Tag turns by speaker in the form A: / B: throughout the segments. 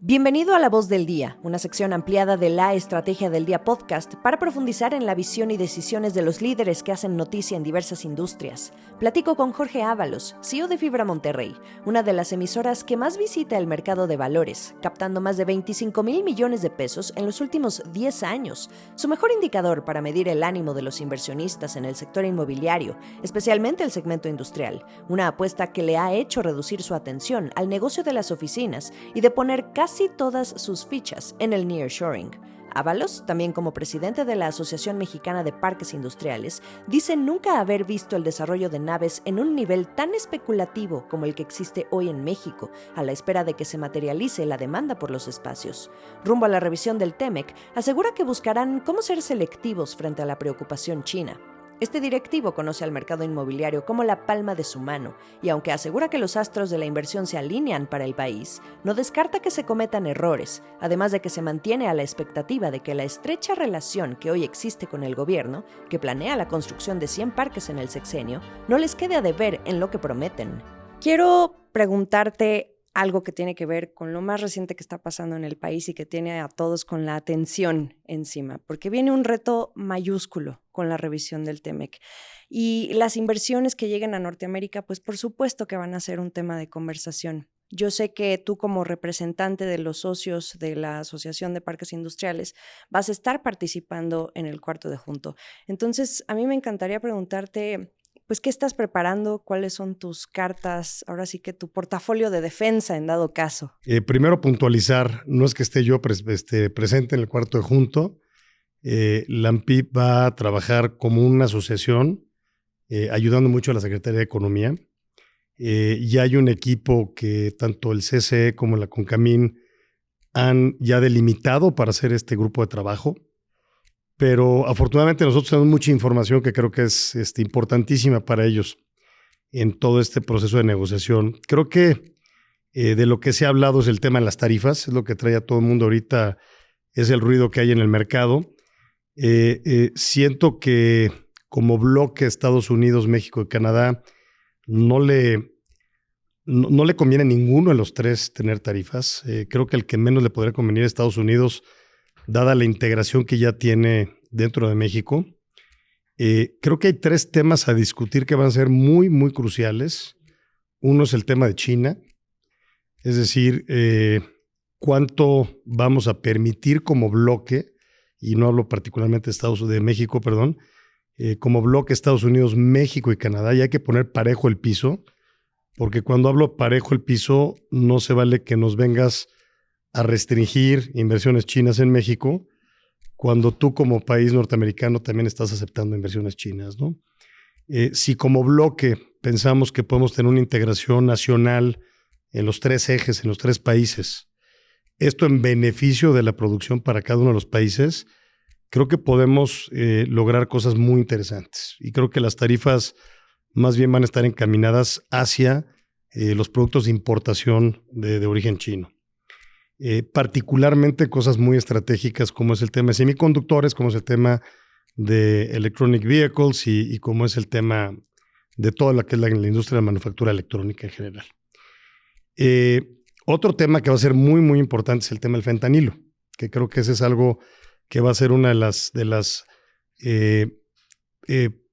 A: Bienvenido a La Voz del Día, una sección ampliada de La Estrategia del Día podcast para profundizar en la visión y decisiones de los líderes que hacen noticia en diversas industrias. Platico con Jorge Ábalos, CEO de Fibra Monterrey, una de las emisoras que más visita el mercado de valores, captando más de 25,000 millones de pesos en los últimos 10 años. Su mejor indicador para medir el ánimo de los inversionistas en el sector inmobiliario, especialmente el segmento industrial, una apuesta que le ha hecho reducir su atención al negocio de las oficinas y de poner casi todas sus fichas en el nearshoring. Ábalos, también como presidente de la Asociación Mexicana de Parques Industriales, dice nunca haber visto el desarrollo de naves en un nivel tan especulativo como el que existe hoy en México, a la espera de que se materialice la demanda por los espacios. Rumbo a la revisión del TEMEC, asegura que buscarán cómo ser selectivos frente a la preocupación china. Este directivo conoce al mercado inmobiliario como la palma de su mano y aunque asegura que los astros de la inversión se alinean para el país, no descarta que se cometan errores, además de que se mantiene a la expectativa de que la estrecha relación que hoy existe con el gobierno, que planea la construcción de 100 parques en el sexenio, no les quede a deber en lo que prometen. Quiero preguntarte algo que tiene que ver con lo más reciente que está pasando en el país y que tiene a todos con la atención encima, porque viene un reto mayúsculo con la revisión del TEMEC. Y las inversiones que lleguen a Norteamérica, pues por supuesto que van a ser un tema de conversación. Yo sé que tú como representante de los socios de la Asociación de Parques Industriales vas a estar participando en el cuarto de junto. Entonces, a mí me encantaría preguntarte, pues, ¿qué estás preparando? ¿Cuáles son tus cartas? Ahora sí que tu portafolio de defensa en dado caso.
B: Primero puntualizar, no es que esté yo presente en el cuarto de junto. La AMPIP va a trabajar como una asociación, ayudando mucho a la Secretaría de Economía. Ya hay un equipo que tanto el CCE como la CONCAMIN han ya delimitado para hacer este grupo de trabajo. Pero afortunadamente nosotros tenemos mucha información que creo que es importantísima para ellos en todo este proceso de negociación. Creo que de lo que se ha hablado es el tema de las tarifas, es lo que trae a todo el mundo ahorita, es el ruido que hay en el mercado. Siento que como bloque Estados Unidos, México y Canadá no le conviene a ninguno de los tres tener tarifas. Creo que el que menos le podría convenir a Estados Unidos, dada la integración que ya tiene dentro de México. Creo que hay tres temas a discutir que van a ser muy, muy cruciales. Uno es el tema de China, es decir, cuánto vamos a permitir como bloque, y no hablo particularmente de México, como bloque Estados Unidos, México y Canadá, y hay que poner parejo el piso, porque cuando hablo parejo el piso, no se vale que nos vengas a restringir inversiones chinas en México cuando tú como país norteamericano también estás aceptando inversiones chinas, ¿no? Si como bloque pensamos que podemos tener una integración nacional en los tres ejes, en los tres países, esto en beneficio de la producción para cada uno de los países, creo que podemos lograr cosas muy interesantes. Y creo que las tarifas más bien van a estar encaminadas hacia los productos de importación de origen chino. Particularmente cosas muy estratégicas como es el tema de semiconductores, como es el tema de electronic vehicles y como es el tema de toda la que es la industria de la manufactura electrónica en general. Otro tema que va a ser muy, muy importante es el tema del fentanilo, que creo que ese es algo que va a ser una de las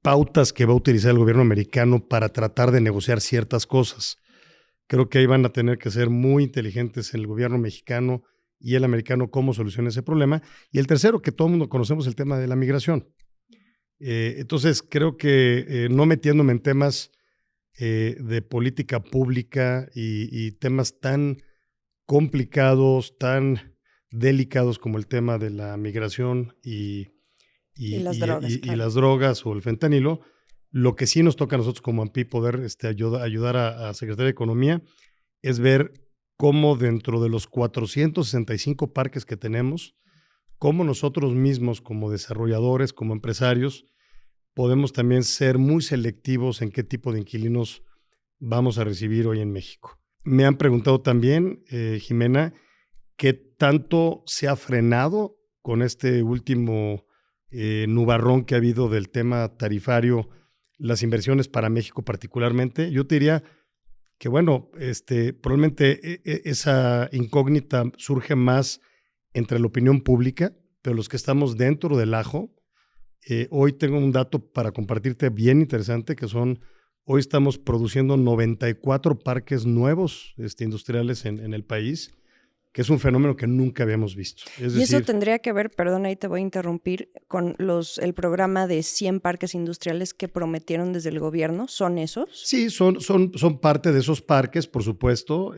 B: pautas que va a utilizar el gobierno americano para tratar de negociar ciertas cosas. Creo que ahí van a tener que ser muy inteligentes el gobierno mexicano y el americano cómo solucionar ese problema. Y el tercero, que todo el mundo conocemos, el tema de la migración. Entonces, creo que no metiéndome en temas de política pública y temas tan complicados, tan delicados como el tema de la migración y las drogas o el fentanilo, lo que sí nos toca a nosotros como AMPI poder ayudar a Secretaría de Economía es ver cómo dentro de los 465 parques que tenemos, cómo nosotros mismos como desarrolladores, como empresarios, podemos también ser muy selectivos en qué tipo de inquilinos vamos a recibir hoy en México. Me han preguntado también, Jimena, qué tanto se ha frenado con este último nubarrón que ha habido del tema tarifario, las inversiones para México particularmente. Yo te diría que bueno, probablemente esa incógnita surge más entre la opinión pública, pero los que estamos dentro del ajo, hoy tengo un dato para compartirte bien interesante, hoy estamos produciendo 94 parques nuevos industriales en el país, que es un fenómeno que nunca habíamos visto.
A: Y eso tendría que ver, perdón, ahí te voy a interrumpir, con el programa de 100 parques industriales que prometieron desde el gobierno. ¿Son esos?
B: Sí, son parte de esos parques, por supuesto.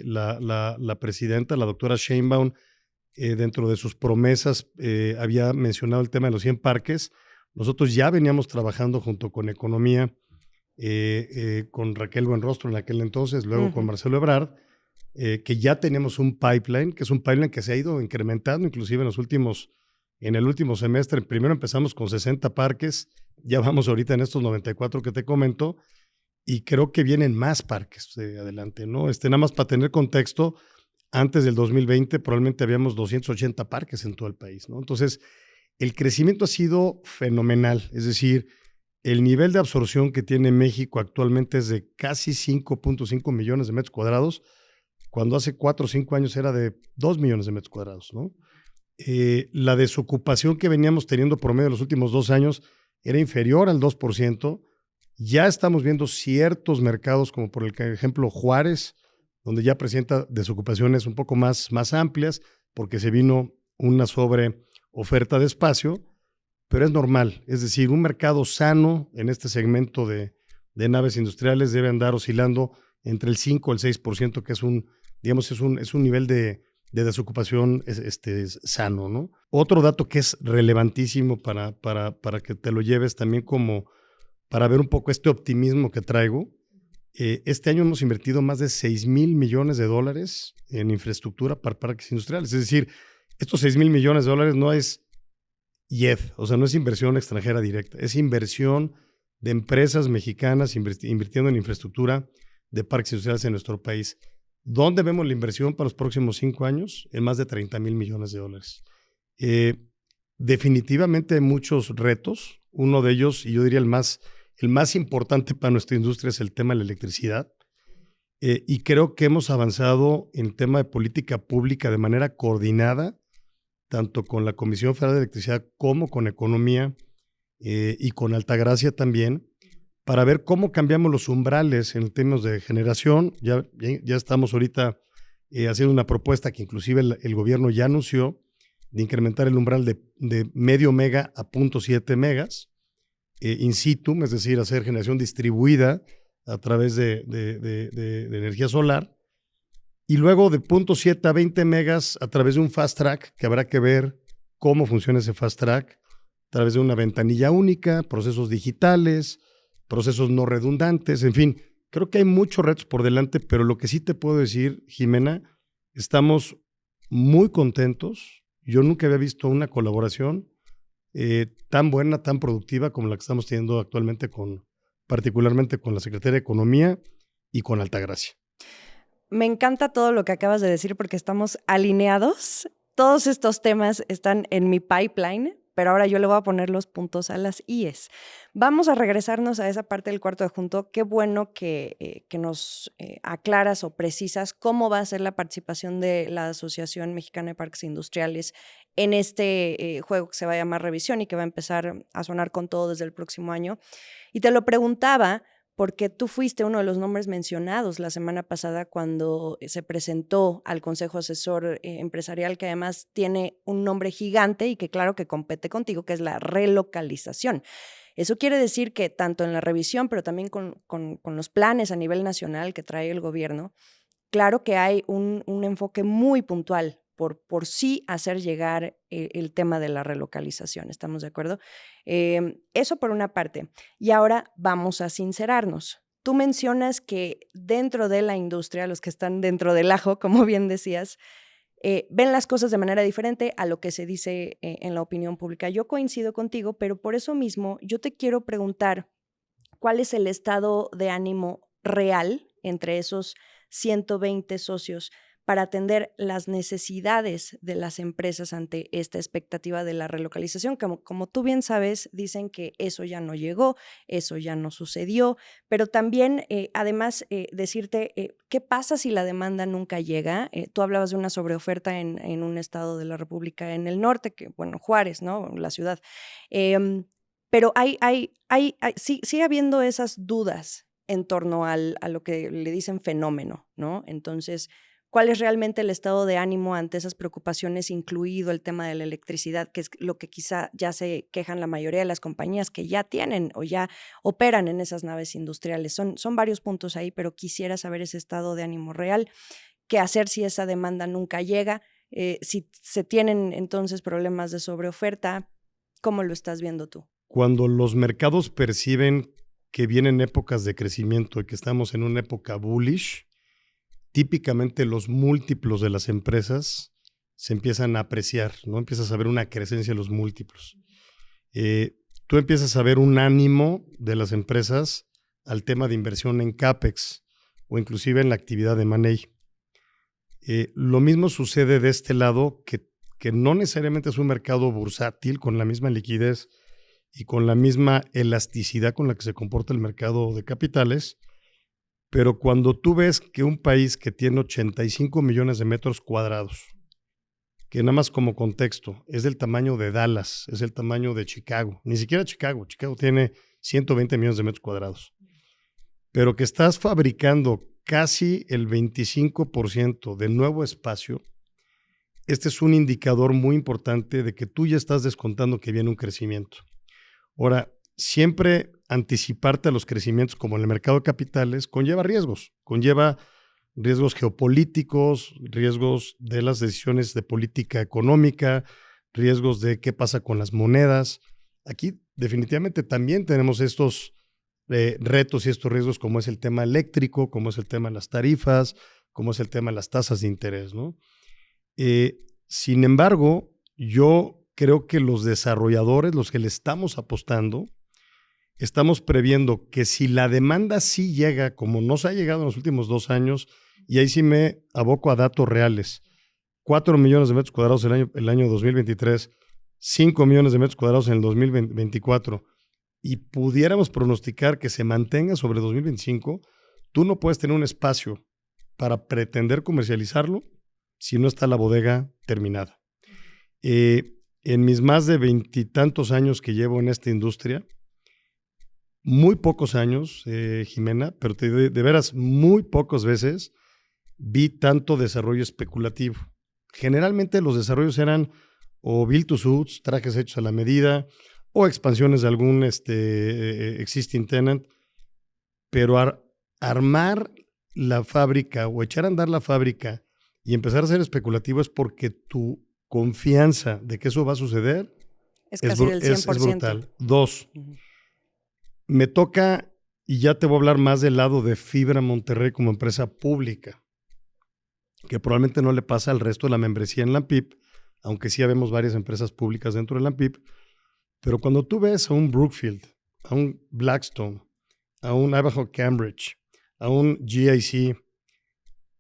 B: La presidenta, la doctora Sheinbaum, dentro de sus promesas, había mencionado el tema de los 100 parques. Nosotros ya veníamos trabajando junto con Economía, con Raquel Buenrostro en aquel entonces, luego con Marcelo Ebrard, que ya tenemos un pipeline, que es un pipeline que se ha ido incrementando, inclusive en el último semestre. Primero empezamos con 60 parques, ya vamos ahorita en estos 94 que te comento, y creo que vienen más parques adelante, ¿no? Nada más para tener contexto, antes del 2020 probablemente habíamos 280 parques en todo el país, ¿no? Entonces, el crecimiento ha sido fenomenal, es decir, el nivel de absorción que tiene México actualmente es de casi 5.5 millones de metros cuadrados, cuando hace 4 o 5 años era de 2 millones de metros cuadrados, ¿no? La desocupación que veníamos teniendo promedio en los últimos 2 años era inferior al 2%. Ya estamos viendo ciertos mercados, como por ejemplo Juárez, donde ya presenta desocupaciones un poco más amplias, porque se vino una sobreoferta de espacio, pero es normal. Es decir, un mercado sano en este segmento de naves industriales debe andar oscilando entre el 5 al 6%, que es un nivel de desocupación sano, ¿no? Otro dato que es relevantísimo para que te lo lleves también como para ver un poco este optimismo que traigo. Este año hemos invertido más de $6,000 millones en infraestructura para parques industriales. Es decir, estos $6,000 millones no es IED, o sea, no es inversión extranjera directa, es inversión de empresas mexicanas invirtiendo en infraestructura de parques industriales en nuestro país. ¿Dónde vemos la inversión para los próximos 5 años? En más de $30,000 millones. Definitivamente hay muchos retos. Uno de ellos, y yo diría el más importante para nuestra industria, es el tema de la electricidad. Y creo que hemos avanzado en el tema de política pública de manera coordinada, tanto con la Comisión Federal de Electricidad como con Economía y con Altagracia también, para ver cómo cambiamos los umbrales en términos de generación. Ya estamos ahorita haciendo una propuesta que inclusive el gobierno ya anunció, de incrementar el umbral de medio mega a 0.7 megas in situ, es decir, hacer generación distribuida a través de energía solar, y luego de 0.7 a 20 megas a través de un fast track, que habrá que ver cómo funciona ese fast track, a través de una ventanilla única, procesos digitales, procesos no redundantes, en fin, creo que hay muchos retos por delante, pero lo que sí te puedo decir, Jimena, estamos muy contentos. Yo nunca había visto una colaboración tan buena, tan productiva como la que estamos teniendo actualmente particularmente con la Secretaría de Economía y con Altagracia.
A: Me encanta todo lo que acabas de decir porque estamos alineados. Todos estos temas están en mi pipeline, pero ahora yo le voy a poner los puntos a las IES. Vamos a regresarnos a esa parte del cuarto adjunto. Qué bueno que nos aclaras o precisas cómo va a ser la participación de la Asociación Mexicana de Parques Industriales en este juego que se va a llamar Revisión y que va a empezar a sonar con todo desde el próximo año. Y te lo preguntaba porque tú fuiste uno de los nombres mencionados la semana pasada cuando se presentó al Consejo Asesor Empresarial, que además tiene un nombre gigante y que claro que compete contigo, que es la relocalización. Eso quiere decir que tanto en la revisión, pero también con los planes a nivel nacional que trae el gobierno, claro que hay un enfoque muy puntual por sí hacer llegar el tema de la relocalización. ¿Estamos de acuerdo? Eso por una parte. Y ahora vamos a sincerarnos. Tú mencionas que dentro de la industria, los que están dentro del ajo, como bien decías, ven las cosas de manera diferente a lo que se dice en la opinión pública. Yo coincido contigo, pero por eso mismo yo te quiero preguntar cuál es el estado de ánimo real entre esos 120 socios para atender las necesidades de las empresas ante esta expectativa de la relocalización. Como tú bien sabes, dicen que eso ya no llegó, eso ya no sucedió, pero también, además, decirte, ¿qué pasa si la demanda nunca llega? Tú hablabas de una sobreoferta en un estado de la República en el norte, que, bueno, Juárez, ¿no? La ciudad. Pero sigue habiendo esas dudas en torno a lo que le dicen fenómeno, ¿no? Entonces, ¿cuál es realmente el estado de ánimo ante esas preocupaciones, incluido el tema de la electricidad, que es lo que quizá ya se quejan la mayoría de las compañías que ya tienen o ya operan en esas naves industriales? Son varios puntos ahí, pero quisiera saber ese estado de ánimo real, qué hacer si esa demanda nunca llega, si se tienen entonces problemas de sobreoferta, ¿cómo lo estás viendo tú?
B: Cuando los mercados perciben que vienen épocas de crecimiento y que estamos en una época bullish, típicamente los múltiplos de las empresas se empiezan a apreciar, ¿no? Empiezas a ver una crecencia en los múltiplos. Tú empiezas a ver un ánimo de las empresas al tema de inversión en CAPEX o inclusive en la actividad de M&A. Lo mismo sucede de este lado, que no necesariamente es un mercado bursátil con la misma liquidez y con la misma elasticidad con la que se comporta el mercado de capitales, pero cuando tú ves que un país que tiene 85 millones de metros cuadrados, que nada más como contexto, es del tamaño de Dallas, es el tamaño de Chicago, ni siquiera Chicago tiene 120 millones de metros cuadrados, pero que estás fabricando casi el 25% de nuevo espacio, este es un indicador muy importante de que tú ya estás descontando que viene un crecimiento. Ahora, siempre anticiparte a los crecimientos como en el mercado de capitales conlleva riesgos geopolíticos, riesgos de las decisiones de política económica, riesgos de qué pasa con las monedas. Aquí definitivamente también tenemos estos retos y estos riesgos, como es el tema eléctrico, como es el tema de las tarifas, como es el tema de las tasas de interés, ¿no? Sin embargo, yo creo que los desarrolladores, los que le estamos apostando, estamos previendo que si la demanda sí llega, como nos ha llegado en los últimos 2 años, y ahí sí me aboco a datos reales, 4 millones de metros cuadrados el año 2023, 5 millones de metros cuadrados en el 2024, y pudiéramos pronosticar que se mantenga sobre 2025, tú no puedes tener un espacio para pretender comercializarlo si no está la bodega terminada. En mis más de 20 y tantos años que llevo en esta industria, muy pocos años, Jimena, pero de veras muy pocas veces vi tanto desarrollo especulativo. Generalmente los desarrollos eran o build to suits, trajes hechos a la medida, o expansiones de algún existing tenant, pero armar la fábrica o echar a andar la fábrica y empezar a ser especulativo es porque tu confianza de que eso va a suceder
A: es casi del 100%.
B: Es brutal. 2, me toca, y ya te voy a hablar más del lado de Fibra Monterrey como empresa pública, que probablemente no le pasa al resto de la membresía en la AMPIP, aunque sí habemos varias empresas públicas dentro de la AMPIP, pero cuando tú ves a un Brookfield, a un Blackstone, a un Ivanhoe Cambridge, a un GIC,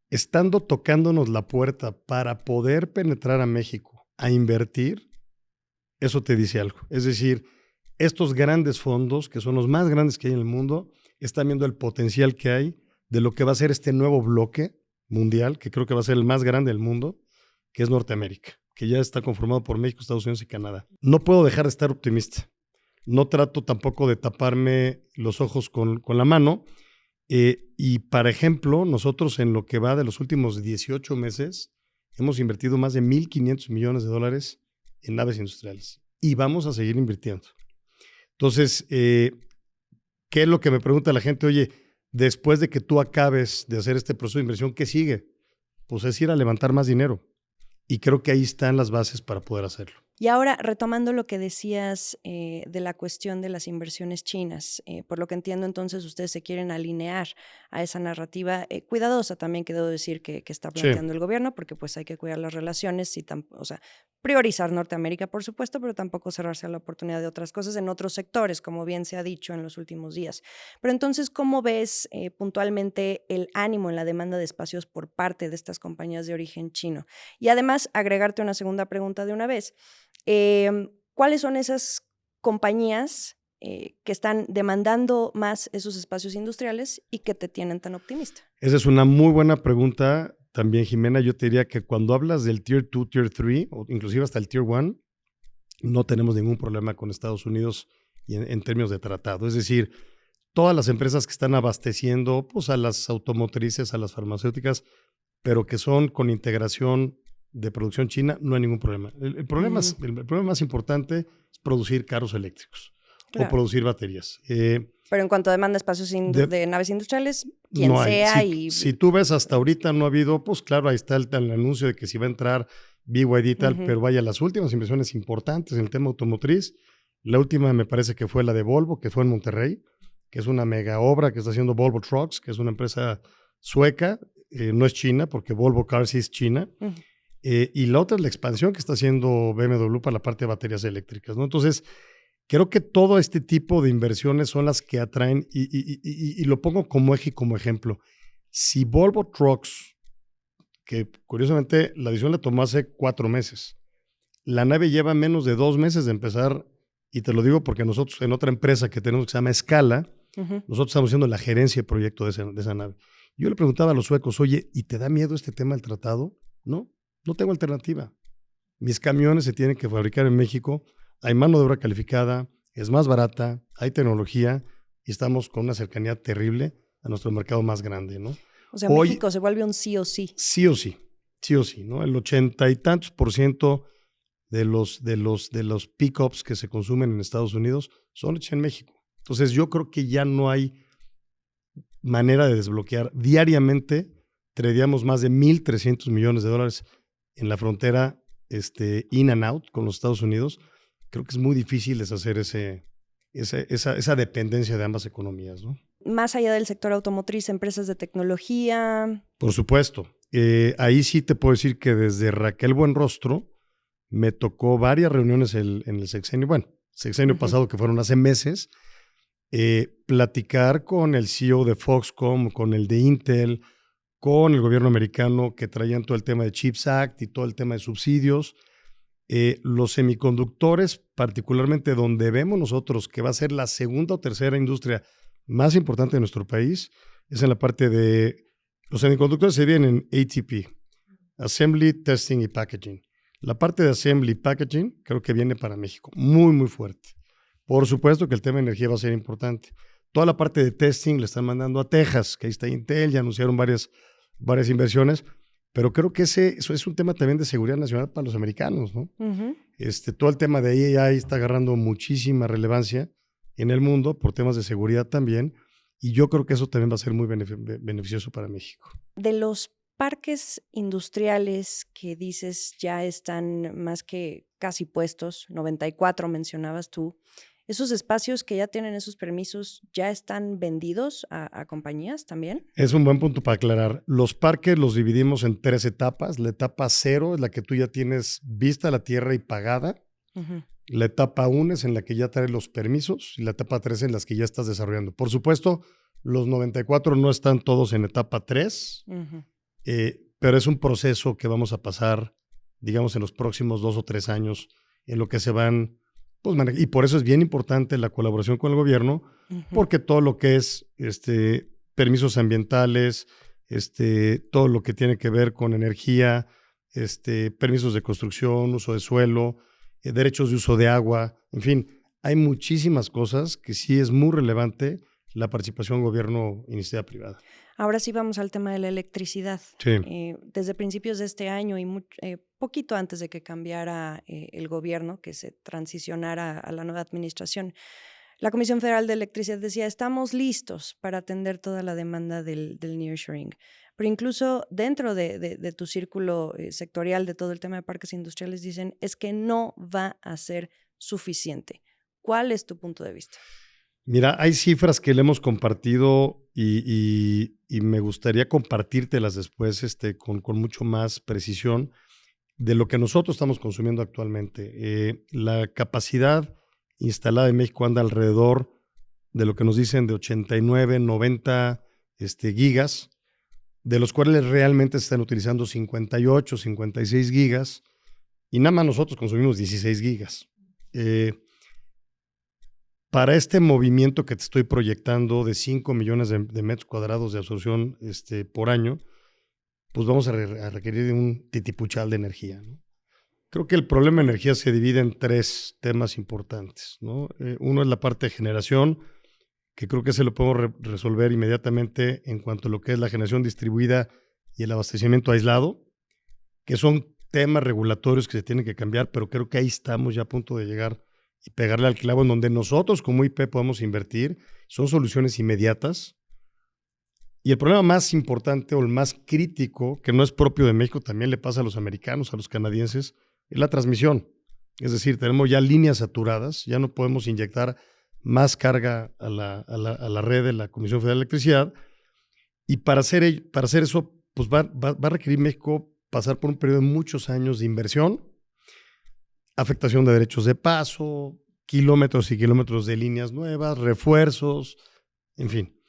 B: estando tocándonos la puerta para poder penetrar a México, a invertir, eso te dice algo. Es decir, estos grandes fondos, que son los más grandes que hay en el mundo, están viendo el potencial que hay de lo que va a ser este nuevo bloque mundial, que creo que va a ser el más grande del mundo, que es Norteamérica, que ya está conformado por México, Estados Unidos y Canadá. No puedo dejar de estar optimista. No trato tampoco de taparme los ojos con la mano. Y, por ejemplo, nosotros en lo que va de los últimos 18 meses, hemos invertido más de $1,500 millones en naves industriales. Y vamos a seguir invirtiendo. Entonces, ¿qué es lo que me pregunta la gente? Oye, después de que tú acabes de hacer este proceso de inversión, ¿qué sigue? Pues es ir a levantar más dinero. Y creo que ahí están las bases para poder hacerlo.
A: Y ahora, retomando lo que decías de la cuestión de las inversiones chinas, por lo que entiendo, entonces ustedes se quieren alinear a esa narrativa cuidadosa también, que debo decir que está planteando el gobierno, porque pues hay que cuidar las relaciones, o sea, priorizar Norteamérica, por supuesto, pero tampoco cerrarse a la oportunidad de otras cosas en otros sectores, como bien se ha dicho en los últimos días. Pero entonces, ¿cómo ves puntualmente el ánimo en la demanda de espacios por parte de estas compañías de origen chino? Y además, agregarte una segunda pregunta de una vez. ¿Cuáles son esas compañías que están demandando más esos espacios industriales y que te tienen tan optimista?
B: Esa es una muy buena pregunta también, Jimena. Yo te diría que cuando hablas del Tier 2, Tier 3, o inclusive hasta el Tier 1, no tenemos ningún problema con Estados Unidos en términos de tratado. Es decir, todas las empresas que están abasteciendo pues, a las automotrices, a las farmacéuticas, pero que son con integración de producción china, no hay ningún problema. El problema más importante es producir carros eléctricos o producir baterías.
A: Pero en cuanto a demanda de espacios de naves industriales, quien
B: no hay.
A: sea.
B: Si tú ves hasta ahorita no ha habido, pues claro, ahí está el anuncio de que si va a entrar BYD y tal, pero vaya, las últimas inversiones importantes en el tema automotriz, la última me parece que fue la de Volvo, que fue en Monterrey, que es una mega obra que está haciendo Volvo Trucks, que es una empresa sueca, no es china, porque Volvo Cars sí es china, y la otra es la expansión que está haciendo BMW para la parte de baterías eléctricas, ¿no? Entonces, creo que todo este tipo de inversiones son las que atraen, y lo pongo como eje y como ejemplo. Si Volvo Trucks, que curiosamente la decisión la tomó hace 4 meses, la nave lleva menos de 2 meses de empezar, y te lo digo porque nosotros en otra empresa que tenemos que se llama Scala, nosotros estamos haciendo la gerencia de proyecto de esa nave. Yo le preguntaba a los suecos, oye, ¿y te da miedo este tema del tratado? No tengo alternativa. Mis camiones se tienen que fabricar en México, hay mano de obra calificada, es más barata, hay tecnología y estamos con una cercanía terrible a nuestro mercado más grande, ¿no?
A: O sea, hoy, México se vuelve un sí o sí.
B: Sí o sí, ¿no? El 80 y tantos % de los pickups que se consumen en Estados Unidos son hechos en México. Entonces yo creo que ya no hay manera de desbloquear. Diariamente tradeamos más de $1,300 millones en la frontera in and out con los Estados Unidos. Creo que es muy difícil deshacer esa dependencia de ambas economías, ¿no?
A: Más allá del sector automotriz, empresas de tecnología.
B: Por supuesto. Ahí sí te puedo decir que desde Raquel Buenrostro me tocó varias reuniones en el sexenio, sexenio pasado, que fueron hace meses, platicar con el CEO de Foxconn, con el de Intel, con el gobierno americano, que traían todo el tema de CHIPS Act y todo el tema de subsidios. Los semiconductores, particularmente donde vemos nosotros que va a ser la segunda o tercera industria más importante de nuestro país, es en la parte de los semiconductores. Se dividen en ATP, Assembly, Testing y Packaging. La parte de Assembly y Packaging creo que viene para México, muy, muy fuerte. Por supuesto que el tema de energía va a ser importante. Toda la parte de Testing le están mandando a Texas, que ahí está Intel, ya anunciaron varias inversiones, pero creo que eso es un tema también de seguridad nacional para los americanos, ¿no? Todo el tema de AI está agarrando muchísima relevancia en el mundo por temas de seguridad también, y yo creo que eso también va a ser muy beneficioso para México.
A: De los parques industriales que dices ya están más que casi puestos, 94 mencionabas tú, ¿esos espacios que ya tienen esos permisos ya están vendidos a compañías también?
B: Es un buen punto para aclarar. Los parques los dividimos en 3 etapas. La etapa 0 es la que tú ya tienes vista a la tierra y pagada. La etapa 1 es en la que ya traes los permisos y la etapa 3 en las que ya estás desarrollando. Por supuesto, los 94 no están todos en etapa 3, pero es un proceso que vamos a pasar, digamos, en los próximos 2 o 3 años, en lo que se van, pues, y por eso es bien importante la colaboración con el gobierno, porque todo lo que es permisos ambientales, todo lo que tiene que ver con energía, permisos de construcción, uso de suelo, derechos de uso de agua, en fin, hay muchísimas cosas que sí es muy relevante la participación gobierno e iniciativa privada.
A: Ahora sí vamos al tema de la electricidad.
B: Sí.
A: Desde principios de este año y poquito antes de que cambiara el gobierno, que se transicionara a la nueva administración, la Comisión Federal de Electricidad decía, estamos listos para atender toda la demanda del nearshoring. Pero incluso dentro de tu círculo sectorial de todo el tema de parques industriales dicen, es que no va a ser suficiente. ¿Cuál es tu punto de vista?
B: Mira, hay cifras que le hemos compartido y me gustaría compartírtelas después con mucho más precisión. de lo que nosotros estamos consumiendo actualmente. La capacidad instalada en México anda alrededor de lo que nos dicen de 89, 90 gigas, de los cuales realmente se están utilizando 58, 56 gigas, y nada más nosotros consumimos 16 gigas. Para este movimiento que te estoy proyectando de 5 millones de metros cuadrados de absorción por año, pues vamos a requerir de un titipuchal de energía, ¿no? Creo que el problema de energía se divide en 3 temas importantes, ¿no? Uno es la parte de generación, que creo que se lo podemos resolver inmediatamente en cuanto a lo que es la generación distribuida y el abastecimiento aislado, que son temas regulatorios que se tienen que cambiar, pero creo que ahí estamos ya a punto de llegar y pegarle al clavo en donde nosotros como IP podemos invertir. Son soluciones inmediatas. Y el problema más importante o el más crítico, que no es propio de México, también le pasa a los americanos, a los canadienses, es la transmisión. Es decir, tenemos ya líneas saturadas, ya no podemos inyectar más carga a la red de la Comisión Federal de Electricidad. Y para hacer eso, pues va a requerir México pasar por un periodo de muchos años de inversión, afectación de derechos de paso, kilómetros y kilómetros de líneas nuevas, refuerzos, en fin.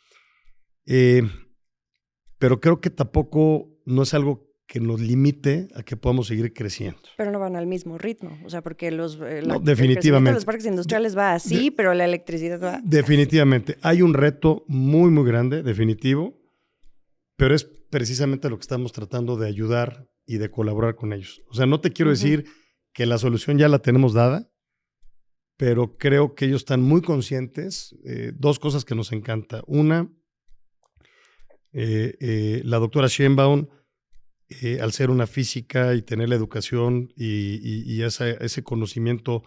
B: Pero creo que tampoco no es algo que nos limite a que podamos seguir creciendo.
A: Pero no van al mismo ritmo, o sea, porque
B: No,
A: el
B: definitivamente.
A: crecimiento de los parques industriales va así, pero la electricidad va
B: definitivamente. Hay un reto muy, muy grande, definitivo, pero es precisamente lo que estamos tratando de ayudar y de colaborar con ellos. O sea, no te quiero decir que la solución ya la tenemos dada, pero creo que ellos están muy conscientes. 2 cosas que nos encanta. Una, la doctora Sheinbaum, al ser una física y tener la educación y ese conocimiento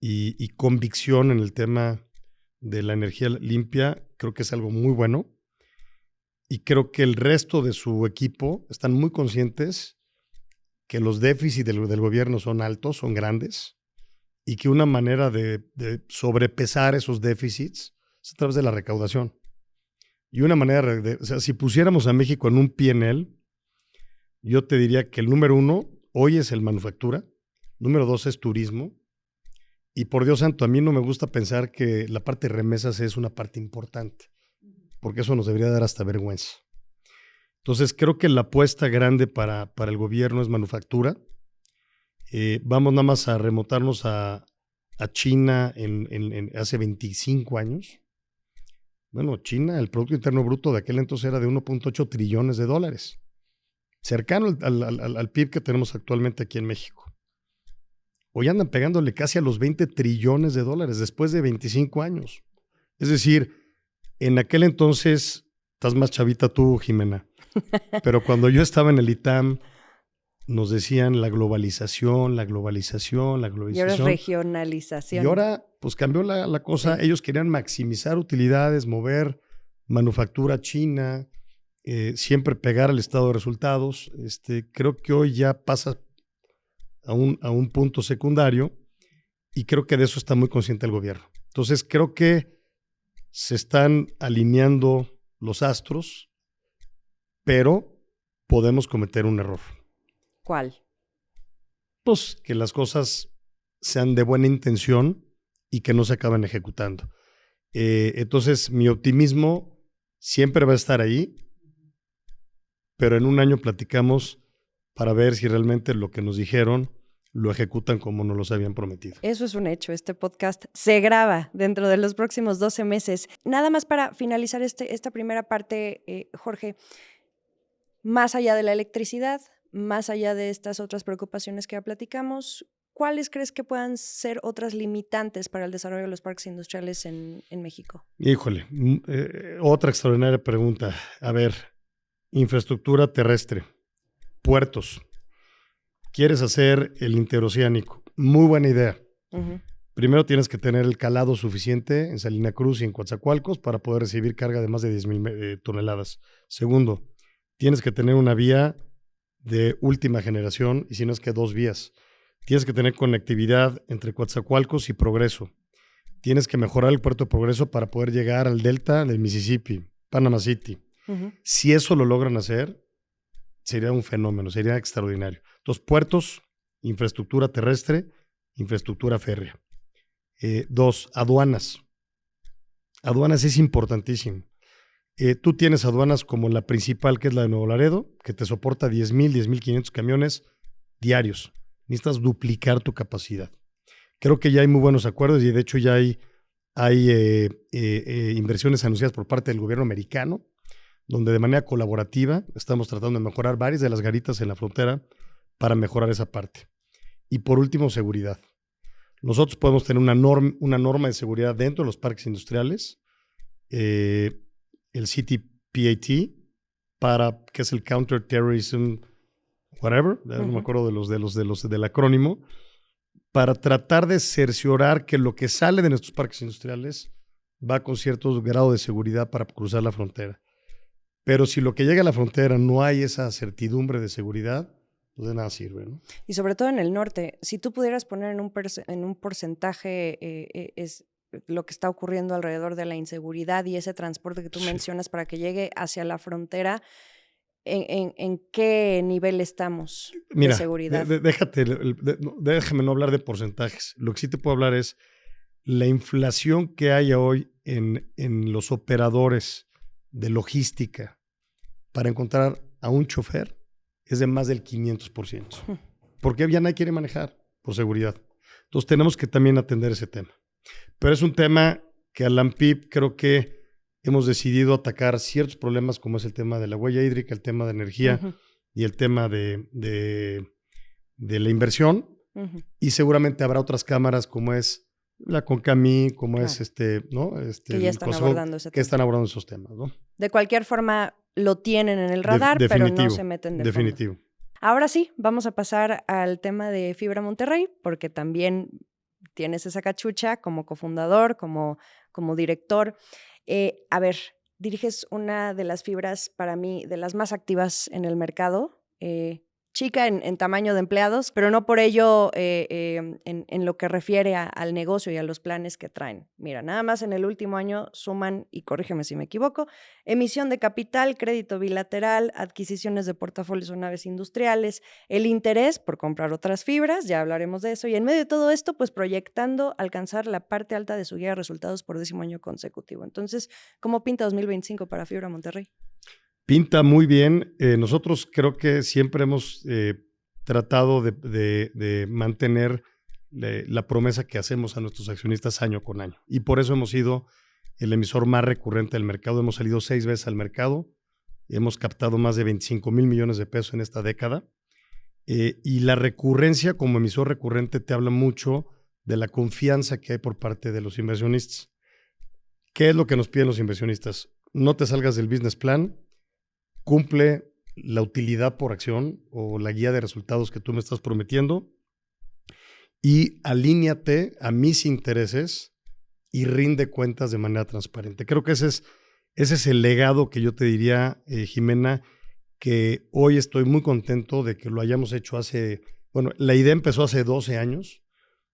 B: y convicción en el tema de la energía limpia, creo que es algo muy bueno. Y creo que el resto de su equipo están muy conscientes que los déficits del gobierno son altos, son grandes, y que una manera de sobrepesar esos déficits es a través de la recaudación. Y una manera o sea, si pusiéramos a México en un P&L, yo te diría que el número 1 hoy es el manufactura, número 2 es turismo, y por Dios santo, a mí no me gusta pensar que la parte de remesas es una parte importante, porque eso nos debería dar hasta vergüenza. Entonces, creo que la apuesta grande para el gobierno es manufactura. Vamos nada más a remontarnos a China en hace 25 años. Bueno, China, el Producto Interno Bruto de aquel entonces era de 1.8 trillones de dólares, cercano al PIB que tenemos actualmente aquí en México. Hoy andan pegándole casi a los 20 trillones de dólares después de 25 años. Es decir, en aquel entonces, estás más chavita tú, Jimena, pero cuando yo estaba en el ITAM, nos decían la globalización.
A: Y ahora es regionalización.
B: Y ahora, pues cambió la cosa. Sí. Ellos querían maximizar utilidades, mover manufactura china, siempre pegar al estado de resultados. Creo que hoy ya pasa a un punto secundario y creo que de eso está muy consciente el gobierno. Entonces, creo que se están alineando los astros, pero podemos cometer un error.
A: ¿Cuál?
B: Pues que las cosas sean de buena intención y que no se acaben ejecutando. Entonces, mi optimismo siempre va a estar ahí, pero en un año platicamos para ver si realmente lo que nos dijeron lo ejecutan como nos los habían prometido.
A: Eso es un hecho. Este podcast se graba dentro de los próximos 12 meses. Nada más para finalizar esta primera parte, Jorge, más allá de la electricidad, más allá de estas otras preocupaciones que ya platicamos, ¿cuáles crees que puedan ser otras limitantes para el desarrollo de los parques industriales en México?
B: Híjole, otra extraordinaria pregunta. A ver, infraestructura terrestre, puertos. ¿Quieres hacer el interoceánico? Muy buena idea. Uh-huh. Primero tienes que tener el calado suficiente en Salina Cruz y en Coatzacoalcos para poder recibir carga de más de 10,000 toneladas. Segundo, tienes que tener una vía de última generación, y si no es que 2 vías. Tienes que tener conectividad entre Coatzacoalcos y Progreso. Tienes que mejorar el puerto de Progreso para poder llegar al delta del Mississippi, Panama City. Uh-huh. Si eso lo logran hacer, sería un fenómeno, sería extraordinario. Entonces, puertos, infraestructura terrestre, infraestructura férrea. 2, aduanas. Aduanas es importantísimo. Tú tienes aduanas como la principal, que es la de Nuevo Laredo, que te soporta 10,000, 10,500 camiones diarios. Necesitas duplicar tu capacidad. Creo que ya hay muy buenos acuerdos y de hecho ya hay inversiones anunciadas por parte del gobierno americano, donde de manera colaborativa estamos tratando de mejorar varias de las garitas en la frontera para mejorar esa parte. Y por último, seguridad. Nosotros podemos tener una norma de seguridad dentro de los parques industriales, el CTPAT, que es el Counterterrorism, whatever, no me acuerdo del acrónimo, para tratar de cerciorar que lo que sale de nuestros parques industriales va con cierto grado de seguridad para cruzar la frontera. Pero si lo que llega a la frontera no hay esa certidumbre de seguridad, pues de nada sirve, ¿no?
A: Y sobre todo en el norte, si tú pudieras poner en un porcentaje es lo que está ocurriendo alrededor de la inseguridad y ese transporte que tú mencionas para que llegue hacia la frontera, ¿en qué nivel estamos de seguridad?
B: Déjame no hablar de porcentajes. Lo que sí te puedo hablar es la inflación que hay hoy en los operadores de logística para encontrar a un chofer es de más del 500%. Porque ya nadie quiere manejar por seguridad. Entonces tenemos que también atender ese tema. Pero es un tema que a la ANPIP creo que hemos decidido atacar ciertos problemas como es el tema de la huella hídrica, el tema de energía y el tema de la inversión. Y seguramente habrá otras cámaras como es la CONCAMI, como es ¿no?
A: Que ya están abordando ese tema.
B: Que están abordando esos temas, ¿no?
A: De cualquier forma, lo tienen en el radar, pero no se meten de fondo.
B: Definitivo.
A: Ahora sí, vamos a pasar al tema de Fibra Monterrey, porque también tienes esa cachucha como cofundador, como director. A ver, diriges una de las fibras, para mí, de las más activas en el mercado, chica en tamaño de empleados, pero no por ello en lo que refiere al negocio y a los planes que traen. Mira, nada más en el último año suman, y corrígeme si me equivoco, emisión de capital, crédito bilateral, adquisiciones de portafolios o naves industriales, el interés por comprar otras fibras, ya hablaremos de eso, y en medio de todo esto, pues proyectando alcanzar la parte alta de su guía de resultados por 10º año consecutivo. Entonces, ¿cómo pinta 2025 para Fibra Monterrey?
B: Pinta muy bien. Nosotros creo que siempre hemos tratado de mantener la promesa que hacemos a nuestros accionistas año con año. Y por eso hemos sido el emisor más recurrente del mercado. Hemos salido 6 veces al mercado. Hemos captado más de 25,000 millones de pesos en esta década. Y la recurrencia como emisor recurrente te habla mucho de la confianza que hay por parte de los inversionistas. ¿Qué es lo que nos piden los inversionistas? No te salgas del business plan. Cumple la utilidad por acción o la guía de resultados que tú me estás prometiendo y alíñate a mis intereses y rinde cuentas de manera transparente. Creo que ese es el legado que yo te diría, Jimena, que hoy estoy muy contento de que lo hayamos hecho la idea empezó hace 12 años.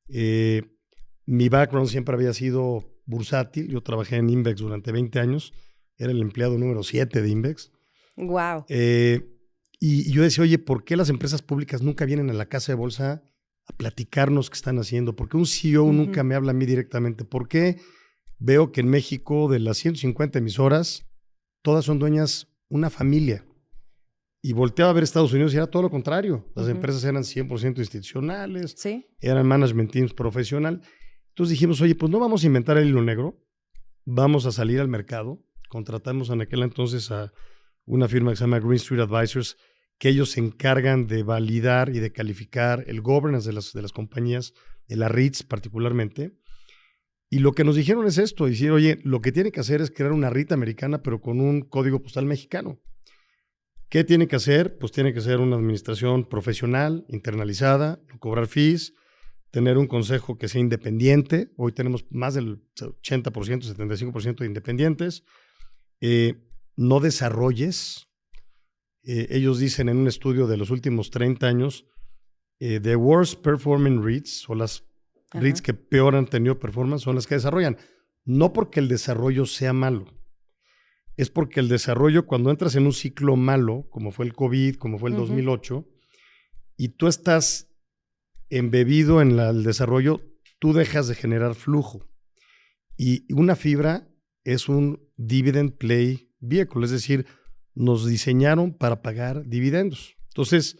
B: Mi background siempre había sido bursátil. Yo trabajé en Invex durante 20 años. Era el empleado número 7 de Invex.
A: Wow.
B: Y yo decía, oye, ¿por qué las empresas públicas nunca vienen a la casa de bolsa a platicarnos qué están haciendo? ¿Por qué un CEO nunca me habla a mí directamente? ¿Por qué veo que en México de las 150 emisoras, todas son dueñas una familia? Y volteaba a ver Estados Unidos y era todo lo contrario. Las empresas eran 100% institucionales,
A: ¿sí?
B: Eran management teams profesional. Entonces dijimos, oye, pues no vamos a inventar el hilo negro, vamos a salir al mercado. Contratamos en aquel entonces a una firma que se llama Green Street Advisors, que ellos se encargan de validar y de calificar el governance de las compañías, de la REITs particularmente. Y lo que nos dijeron es esto, decir, oye, lo que tiene que hacer es crear una REIT americana, pero con un código postal mexicano. ¿Qué tiene que hacer? Pues tiene que ser una administración profesional, internalizada, cobrar fees, tener un consejo que sea independiente. Hoy tenemos más del 80%, 75% de independientes. No desarrolles. Ellos dicen en un estudio de los últimos 30 años, the worst performing REITs, o las REITs que peor han tenido performance, son las que desarrollan. No porque el desarrollo sea malo, es porque el desarrollo, cuando entras en un ciclo malo, como fue el COVID, como fue el 2008, y tú estás embebido en el desarrollo, tú dejas de generar flujo. Y una fibra es un dividend play vehicle, es decir, nos diseñaron para pagar dividendos. Entonces,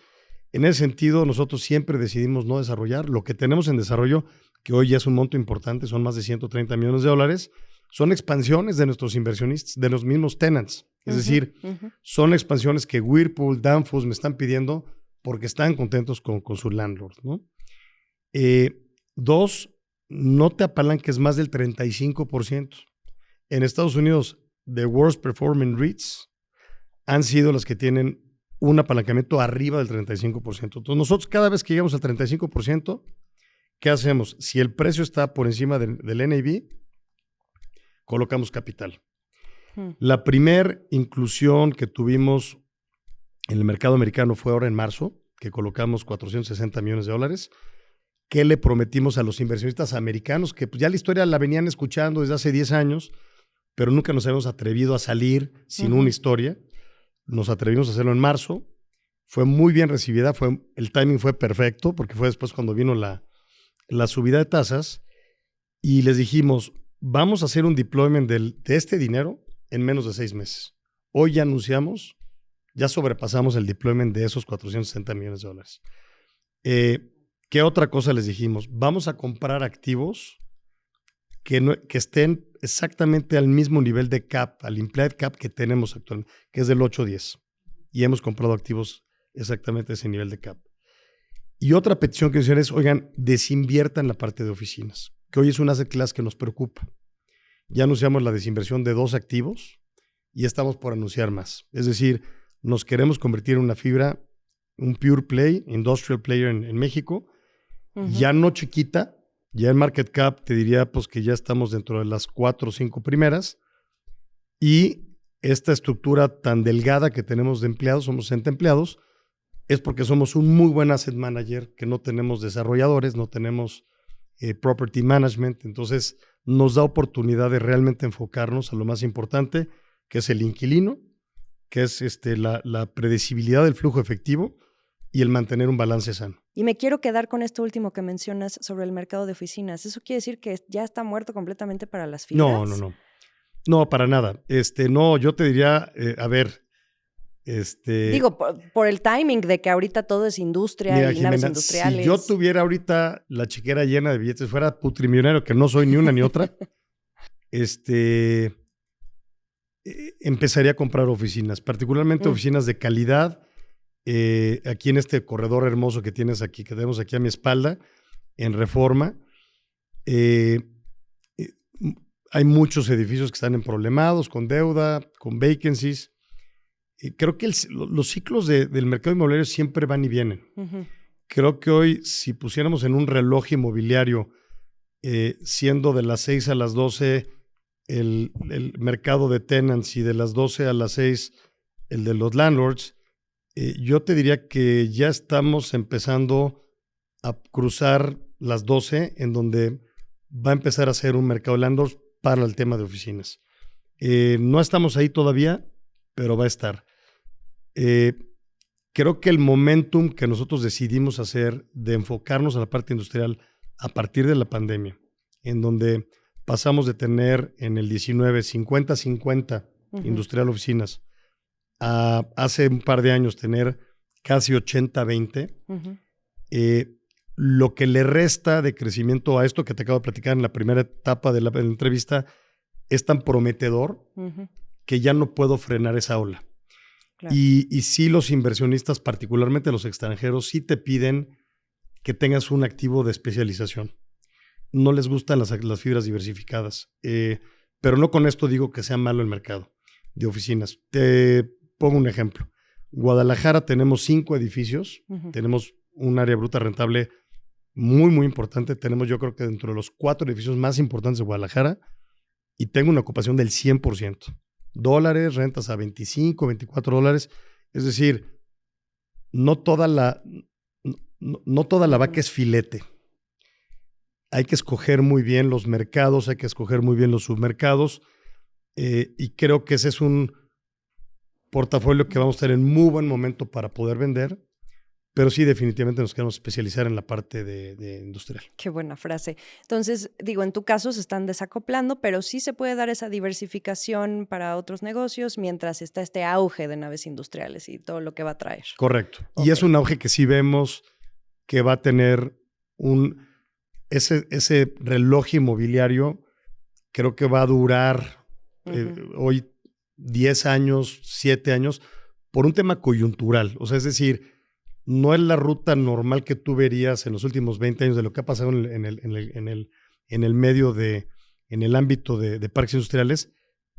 B: en ese sentido, nosotros siempre decidimos no desarrollar. Lo que tenemos en desarrollo, que hoy ya es un monto importante, son más de $130 millones, son expansiones de nuestros inversionistas, de los mismos tenants. Es decir, son expansiones que Whirlpool, Danfoss me están pidiendo porque están contentos con su landlord, ¿no? Dos, no te apalanques más del 35%. En Estados Unidos, the worst performing REITs han sido las que tienen un apalancamiento arriba del 35%. Entonces, nosotros cada vez que llegamos al 35%, ¿qué hacemos? Si el precio está por encima del NAV, colocamos capital. La primera inclusión que tuvimos en el mercado americano fue ahora en marzo, que colocamos $460 millones, que le prometimos a los inversionistas americanos, que pues ya la historia la venían escuchando desde hace 10 años, pero nunca nos habíamos atrevido a salir sin una historia. Nos atrevimos a hacerlo en marzo. Fue muy bien recibida, el timing fue perfecto, porque fue después cuando vino la subida de tasas, y les dijimos, vamos a hacer un deployment de este dinero en menos de 6 meses. Hoy ya anunciamos, ya sobrepasamos el deployment de esos $460 millones. ¿Qué otra cosa les dijimos? Vamos a comprar activos que estén exactamente al mismo nivel de cap, al implied cap que tenemos actualmente, que es del 8-10. Y hemos comprado activos exactamente a ese nivel de cap. Y otra petición que hicieron es, oigan, desinviertan la parte de oficinas, que hoy es una asset class que nos preocupa. Ya anunciamos la desinversión de 2 activos y estamos por anunciar más. Es decir, nos queremos convertir en una fibra, un pure play, industrial player en México, ya no chiquita. Ya en market cap te diría pues que ya estamos dentro de las 4 o 5 primeras, y esta estructura tan delgada que tenemos de empleados, somos 60 empleados, es porque somos un muy buen asset manager, que no tenemos desarrolladores, no tenemos property management, entonces nos da oportunidad de realmente enfocarnos a lo más importante, que es el inquilino, que es la predecibilidad del flujo efectivo y el mantener un balance sano.
A: Y me quiero quedar con esto último que mencionas sobre el mercado de oficinas. ¿Eso quiere decir que ya está muerto completamente para las fibras?
B: No. No, para nada. No, yo te diría, a ver,
A: Digo, por el timing de que ahorita todo es industria. Mira, y Jimena, naves industriales.
B: Si yo tuviera ahorita la chequera llena de billetes, fuera putrimillonario, que no soy ni una ni otra, empezaría a comprar oficinas, particularmente oficinas de calidad. Aquí en este corredor hermoso que tienes aquí, que tenemos aquí a mi espalda, en Reforma, hay muchos edificios que están emproblemados, con deuda, con vacancies. Creo que los ciclos del mercado inmobiliario siempre van y vienen. Creo que hoy, si pusiéramos en un reloj inmobiliario, siendo de las 6 a las 12 el mercado de tenants y de las 12 a las 6 el de los landlords, yo te diría que ya estamos empezando a cruzar las 12, en donde va a empezar a ser un mercado de landlords para el tema de oficinas. No estamos ahí todavía, pero va a estar. Creo que el momentum que nosotros decidimos hacer de enfocarnos a la parte industrial a partir de la pandemia, en donde pasamos de tener en el 19 50-50 industrial oficinas, a hace un par de años tener casi 80-20, lo que le resta de crecimiento a esto que te acabo de platicar en la primera etapa de la entrevista es tan prometedor que ya no puedo frenar esa ola. Claro. Y sí, los inversionistas, particularmente los extranjeros, sí te piden que tengas un activo de especialización. No les gustan las fibras diversificadas, pero no con esto digo que sea malo el mercado de oficinas. Te pongo un ejemplo. Guadalajara tenemos 5 edificios, tenemos un área bruta rentable muy, muy importante. Tenemos, yo creo que dentro de los 4 edificios más importantes de Guadalajara, y tengo una ocupación del 100%. Dólares, rentas a $25, $24. Es decir, no toda la vaca es filete. Hay que escoger muy bien los mercados, hay que escoger muy bien los submercados, y creo que ese es un portafolio que vamos a tener en muy buen momento para poder vender, pero sí definitivamente nos queremos especializar en la parte de industrial.
A: Qué buena frase. Entonces, digo, en tu caso se están desacoplando, pero sí se puede dar esa diversificación para otros negocios mientras está este auge de naves industriales y todo lo que va a traer.
B: Correcto.
A: Ok.
B: Y es un auge que sí vemos que va a tener ese reloj inmobiliario, creo que va a durar hoy 10 años, 7 años, por un tema coyuntural. O sea, es decir, no es la ruta normal que tú verías en los últimos 20 años de lo que ha pasado en el medio en el ámbito de parques industriales,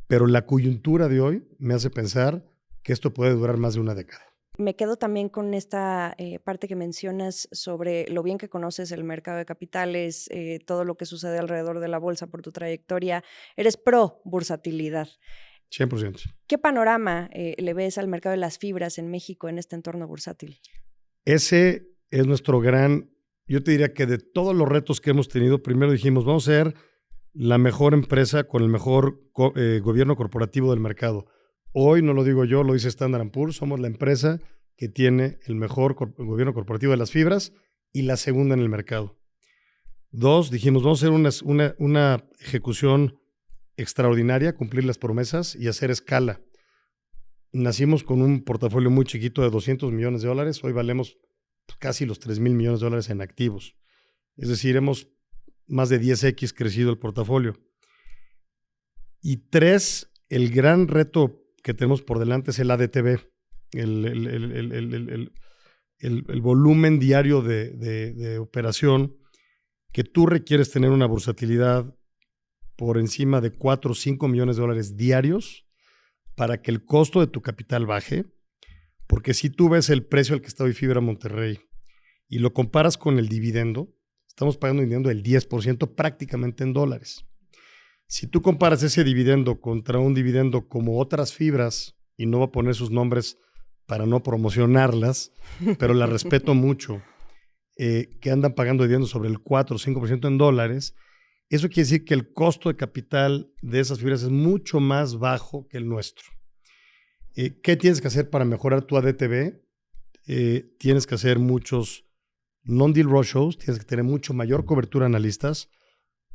B: pero la coyuntura de hoy me hace pensar que esto puede durar más de una década.
A: Me quedo también con esta parte que mencionas sobre lo bien que conoces el mercado de capitales, todo lo que sucede alrededor de la bolsa por tu trayectoria. Eres pro bursatilidad.
B: 100%.
A: ¿Qué panorama le ves al mercado de las fibras en México en este entorno bursátil?
B: Ese es nuestro yo te diría que de todos los retos que hemos tenido, primero dijimos, vamos a ser la mejor empresa con el mejor gobierno corporativo del mercado. Hoy no lo digo yo, lo dice Standard & Poor's, somos la empresa que tiene el mejor gobierno corporativo de las fibras y la segunda en el mercado. 2, dijimos, vamos a hacer una ejecución extraordinaria, cumplir las promesas y hacer escala. Nacimos con un portafolio muy chiquito de $200 millones, hoy valemos casi los $3,000 millones en activos. Es decir, hemos más de 10x crecido el portafolio. Y 3, el gran reto que tenemos por delante es el ADTV, el volumen diario de operación que tú requieres tener una bursatilidad por encima de 4 o 5 millones de dólares diarios para que el costo de tu capital baje, porque si tú ves el precio al que está hoy Fibra Monterrey y lo comparas con el dividendo, estamos pagando un dividendo del 10% prácticamente en dólares. Si tú comparas ese dividendo contra un dividendo como otras fibras, y no voy a poner sus nombres para no promocionarlas, pero las respeto mucho, que andan pagando dividendos sobre el 4 o 5% en dólares, eso quiere decir que el costo de capital de esas fibras es mucho más bajo que el nuestro. ¿Qué tienes que hacer para mejorar tu ADTV? Tienes que hacer muchos non-deal roadshows, tienes que tener mucho mayor cobertura de analistas.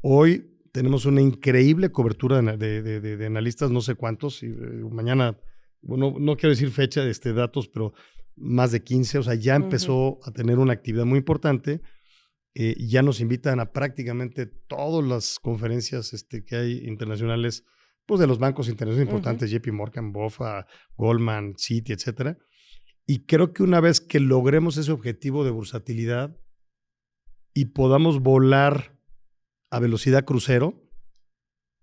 B: Hoy tenemos una increíble cobertura de analistas, no sé cuántos, y mañana, bueno, no quiero decir fecha de datos, pero más de 15, o sea, ya empezó a tener una actividad muy importante. Ya nos invitan a prácticamente todas las conferencias que hay internacionales, pues de los bancos internacionales importantes, JP Morgan, BofA, Goldman, Citi, etcétera. Y creo que una vez que logremos ese objetivo de bursatilidad y podamos volar a velocidad crucero,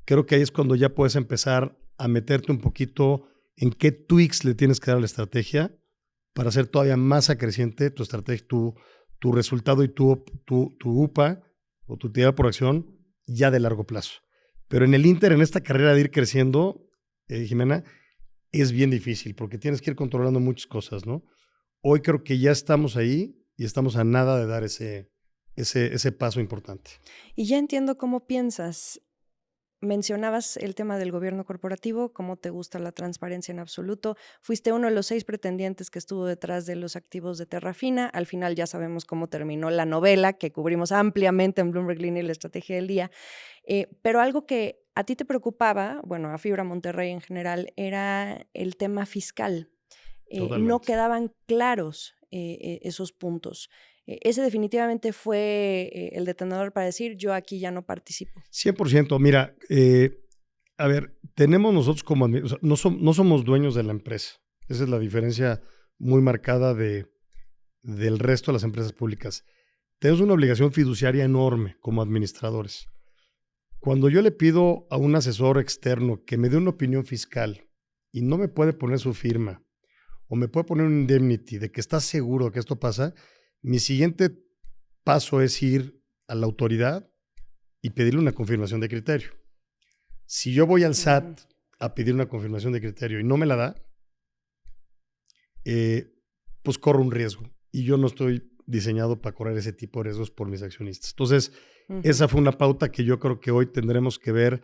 B: creo que ahí es cuando ya puedes empezar a meterte un poquito en qué tweaks le tienes que dar a la estrategia para hacer todavía más acreciente tu estrategia, tu resultado y tu UPA o tu utilidad por acción ya de largo plazo. Pero en el Inter, en esta carrera de ir creciendo, Jimena, es bien difícil porque tienes que ir controlando muchas cosas, ¿no? Hoy creo que ya estamos ahí y estamos a nada de dar ese paso importante.
A: Y ya entiendo cómo piensas. Mencionabas el tema del gobierno corporativo, cómo te gusta la transparencia en absoluto. Fuiste uno de los 6 pretendientes que estuvo detrás de los activos de Terrafina. Al final ya sabemos cómo terminó la novela, que cubrimos ampliamente en Bloomberg Línea y la Estrategia del Día. Pero algo que a ti te preocupaba, bueno, a Fibra Monterrey en general, era el tema fiscal. No quedaban claros esos puntos. Ese definitivamente fue el detonador para decir, yo aquí ya no participo.
B: 100%. Mira, a ver, tenemos nosotros como, o sea, no somos dueños de la empresa. Esa es la diferencia muy marcada del resto de las empresas públicas. Tenemos una obligación fiduciaria enorme como administradores. Cuando yo le pido a un asesor externo que me dé una opinión fiscal y no me puede poner su firma o me puede poner un indemnity de que está seguro que esto pasa, mi siguiente paso es ir a la autoridad y pedirle una confirmación de criterio. Si yo voy al SAT a pedir una confirmación de criterio y no me la da, pues corro un riesgo. Y yo no estoy diseñado para correr ese tipo de riesgos por mis accionistas. Entonces, esa fue una pauta que yo creo que hoy tendremos que ver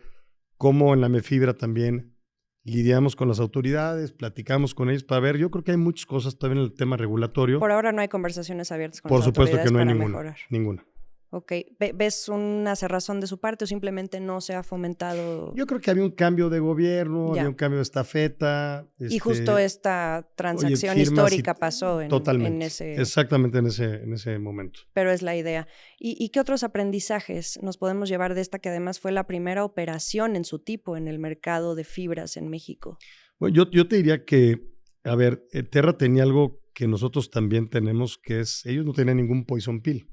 B: cómo en la Mefibra también lidiamos con las autoridades, platicamos con ellos para ver. Yo creo que hay muchas cosas todavía en el tema regulatorio.
A: Por ahora no hay conversaciones abiertas con
B: Por
A: las
B: supuesto
A: autoridades
B: que no hay
A: para
B: ninguna.
A: mejorar.
B: Ninguna.
A: Ok. ¿Ves una cerrazón de su parte o simplemente no se ha fomentado?
B: Yo creo que había un cambio de gobierno,
A: Ya.
B: había un cambio de estafeta.
A: Y justo esta transacción
B: firmas
A: histórica pasó
B: totalmente,
A: en ese...
B: Exactamente en ese momento.
A: Pero es la idea. ¿Y qué otros aprendizajes nos podemos llevar de esta, que además fue la primera operación en su tipo en el mercado de fibras en México?
B: Bueno, yo te diría que, a ver, Terra tenía algo que nosotros también tenemos, que es, ellos no tenían ningún poison pill.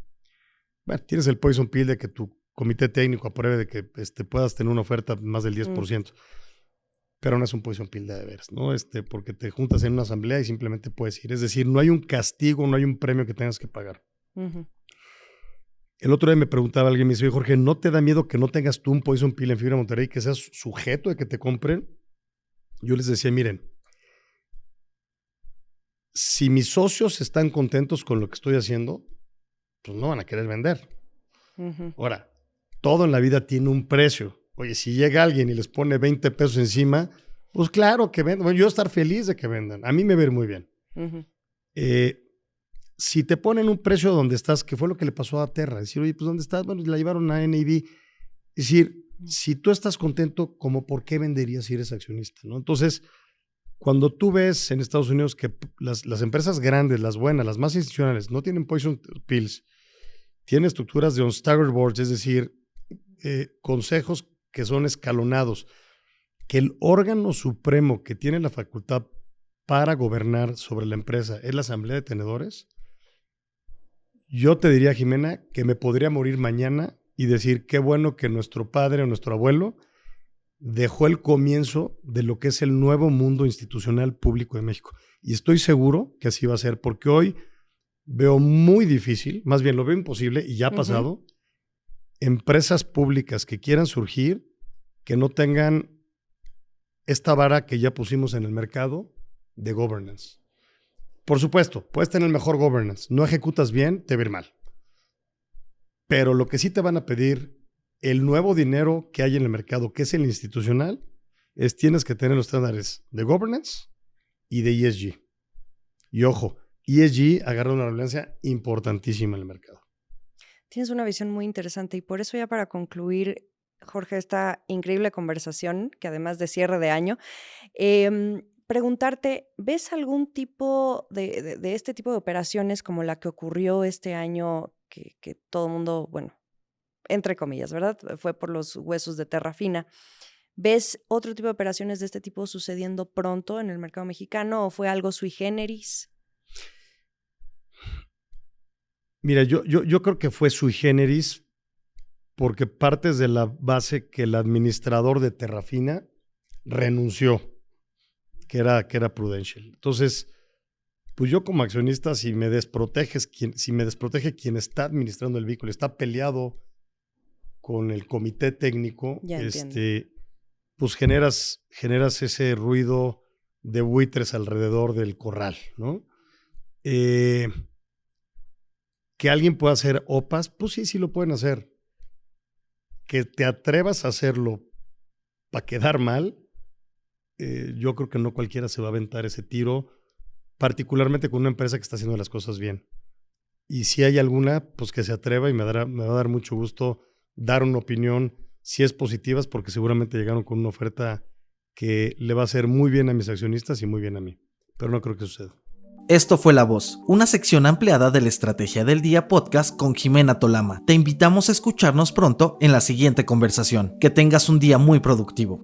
B: Bueno, tienes el poison pill de que tu comité técnico apruebe de que puedas tener una oferta más del 10%, pero no es un poison pill de veras, ¿no? Porque te juntas en una asamblea y simplemente puedes ir. Es decir, no hay un castigo, no hay un premio que tengas que pagar.
A: Uh-huh.
B: El otro día me preguntaba alguien, me dice, Jorge, ¿no te da miedo que no tengas tú un poison pill en Fibra Monterrey, que seas sujeto de que te compren? Yo les decía, miren, si mis socios están contentos con lo que estoy haciendo, pues no van a querer vender.
A: Uh-huh.
B: Ahora, todo en la vida tiene un precio. Oye, si llega alguien y les pone 20 pesos encima, pues claro que vendan. Bueno, yo voy a estar feliz de que vendan. A mí me va a ir muy bien.
A: Uh-huh.
B: Si te ponen un precio donde estás, que fue lo que le pasó a Terra, decir, oye, pues ¿dónde estás? Bueno, la llevaron a NAB. Es decir, si tú estás contento, ¿cómo por qué venderías si eres accionista, ¿no? Entonces, cuando tú ves en Estados Unidos que las empresas grandes, las buenas, las más institucionales, no tienen poison pills, tienen estructuras de on-staggered boards, es decir, consejos que son escalonados, que el órgano supremo que tiene la facultad para gobernar sobre la empresa es la asamblea de tenedores, yo te diría, Jimena, que me podría morir mañana y decir qué bueno que nuestro padre o nuestro abuelo dejó el comienzo de lo que es el nuevo mundo institucional público de México. Y estoy seguro que así va a ser, porque hoy veo muy difícil, más bien lo veo imposible, y ya ha pasado, empresas públicas que quieran surgir, que no tengan esta vara que ya pusimos en el mercado de governance. Por supuesto, puedes tener mejor governance, no ejecutas bien, te va a ir mal. Pero lo que sí te van a pedir, el nuevo dinero que hay en el mercado, que es el institucional, es tienes que tener los estándares de governance y de ESG. Y ojo, ESG agarra una relevancia importantísima en el mercado.
A: Tienes una visión muy interesante y por eso ya para concluir, Jorge, esta increíble conversación, que además de cierre de año, preguntarte, ¿ves algún tipo de este tipo de operaciones como la que ocurrió este año, que todo el mundo, bueno, entre comillas, ¿verdad? Fue por los huesos de Terrafina. ¿Ves otro tipo de operaciones de este tipo sucediendo pronto en el mercado mexicano o fue algo sui generis?
B: Mira, yo creo que fue sui generis porque partes de la base que el administrador de Terrafina renunció, que era Prudential. Entonces, pues yo como accionista, si me desprotege quien está administrando el vehículo, está peleado con el comité técnico, pues generas ese ruido de buitres alrededor del corral, ¿no? Que alguien pueda hacer OPAs, pues sí lo pueden hacer. Que te atrevas a hacerlo para quedar mal, yo creo que no cualquiera se va a aventar ese tiro, particularmente con una empresa que está haciendo las cosas bien. Y si hay alguna, pues que se atreva y me va a dar mucho gusto dar una opinión, si es positiva, porque seguramente llegaron con una oferta que le va a hacer muy bien a mis accionistas y muy bien a mí. Pero no creo que suceda.
C: Esto fue La Voz, una sección ampliada de la Estrategia del Día podcast con Jimena Tolama. Te invitamos a escucharnos pronto en la siguiente conversación. Que tengas un día muy productivo.